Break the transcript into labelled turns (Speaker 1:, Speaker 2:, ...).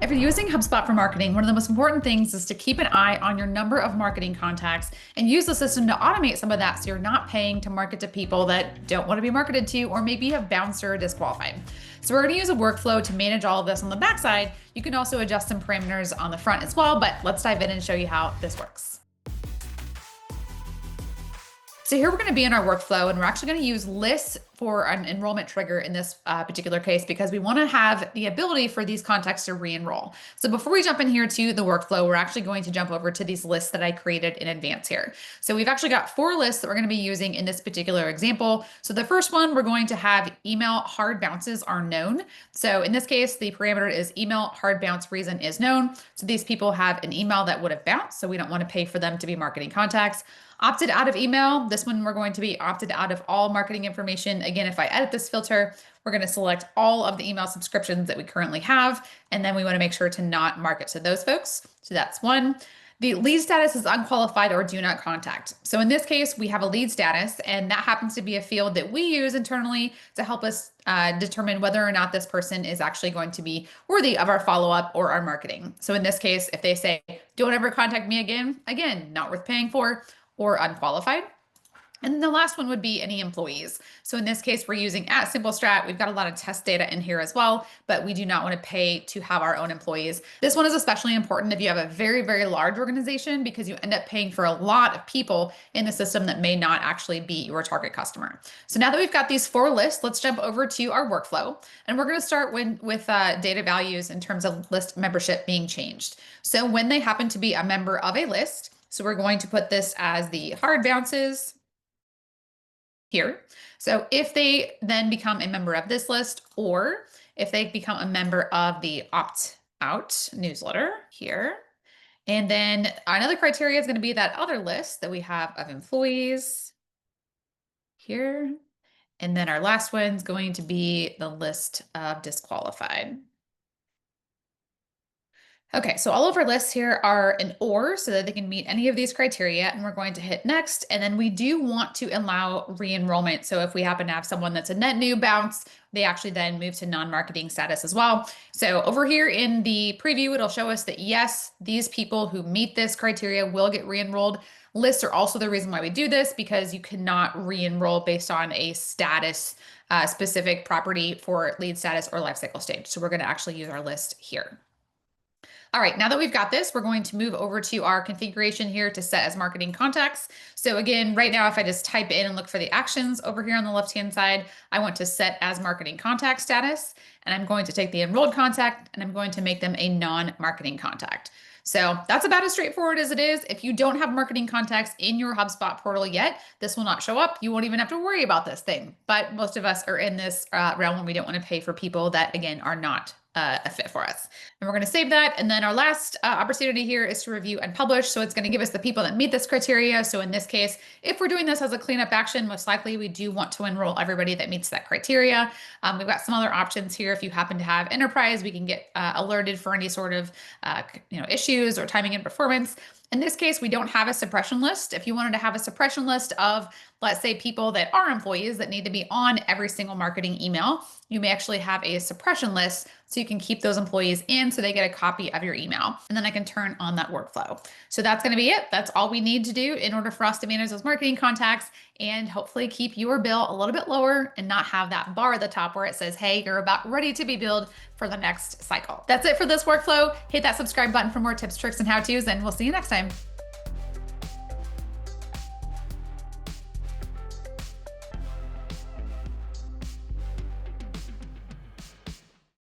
Speaker 1: If you're using HubSpot for marketing, one of the most important things is to keep an eye on your number of marketing contacts and use the system to automate some of that so you're not paying to market to people that don't want to be marketed to or maybe have bounced or disqualified. So we're going to use a workflow to manage all of this on the backside. You can also adjust some parameters on the front as well, but let's dive in and show you how this works. So here we're going to be in our workflow, and we're actually going to use lists for an enrollment trigger in this particular case because we want to have the ability for these contacts to re-enroll. So before we jump in here to the workflow, we're actually going to jump over to these lists that I created in advance here. So we've actually got 4 lists that we're going to be using in this particular example. So the first one, we're going to have email hard bounces are known. So in this case, the parameter is email hard bounce reason is known. So these people have an email that would have bounced, so we don't want to pay for them to be marketing contacts. Opted out of email, this one we're going to be opted out of all marketing information. Again, if I edit this filter, we're going to select all of the email subscriptions that we currently have, and then we want to make sure to not market to those folks. So that's one. The lead status is unqualified or do not contact. So in this case, we have a lead status, and that happens to be a field that we use internally to help us determine whether or not this person is actually going to be worthy of our follow-up or our marketing. So in this case, if they say, don't ever contact me again, not worth paying for, or unqualified. And then the last one would be any employees. So in this case, we're using @SimpleStrat. We've got a lot of test data in here as well, but we do not want to pay to have our own employees. This one is especially important if you have a very, very large organization because you end up paying for a lot of people in the system that may not actually be your target customer. So now that we've got these 4 lists, let's jump over to our workflow. And we're going to start with data values in terms of list membership being changed. So when they happen to be a member of a list, so we're going to put this as the hard bounces here. So if they then become a member of this list, or if they become a member of the opt-out newsletter here, and then another criteria is going to be that other list that we have of employees here. And then our last one's going to be the list of disqualified. Okay, so all of our lists here are an or so that they can meet any of these criteria, and we're going to hit next. And then we do want to allow re-enrollment. So if we happen to have someone that's a net new bounce, they actually then move to non-marketing status as well. So over here in the preview, it'll show us that yes, these people who meet this criteria will get re-enrolled. Lists are also the reason why we do this because you cannot re-enroll based on a status specific property for lead status or lifecycle stage. So we're going to actually use our list here. All right, now that we've got this, we're going to move over to our configuration here to set as marketing contacts. So again, right now, if I just type in and look for the actions over here on the left-hand side, I want to set as marketing contact status, and I'm going to take the enrolled contact and I'm going to make them a non-marketing contact. So that's about as straightforward as it is. If you don't have marketing contacts in your HubSpot portal yet, this will not show up. You won't even have to worry about this thing. But most of us are in this realm when we don't want to pay for people that, again, are not a fit for us. And we're going to save that. And then our last opportunity here is to review and publish. So it's going to give us the people that meet this criteria. So in this case, if we're doing this as a cleanup action, most likely we do want to enroll everybody that meets that criteria. We've got some other options here. If you happen to have enterprise, we can get alerted for any sort of issues or timing and performance. In this case, we don't have a suppression list. If you wanted to have a suppression list of, let's say, people that are employees that need to be on every single marketing email, you may actually have a suppression list so you can keep those employees in so they get a copy of your email. And then I can turn on that workflow. So that's going to be it. That's all we need to do in order for us to manage those marketing contacts and hopefully keep your bill a little bit lower and not have that bar at the top where it says, hey, you're about ready to be billed for the next cycle. That's it for this workflow. Hit that subscribe button for more tips, tricks, and how-tos, and we'll see you next time.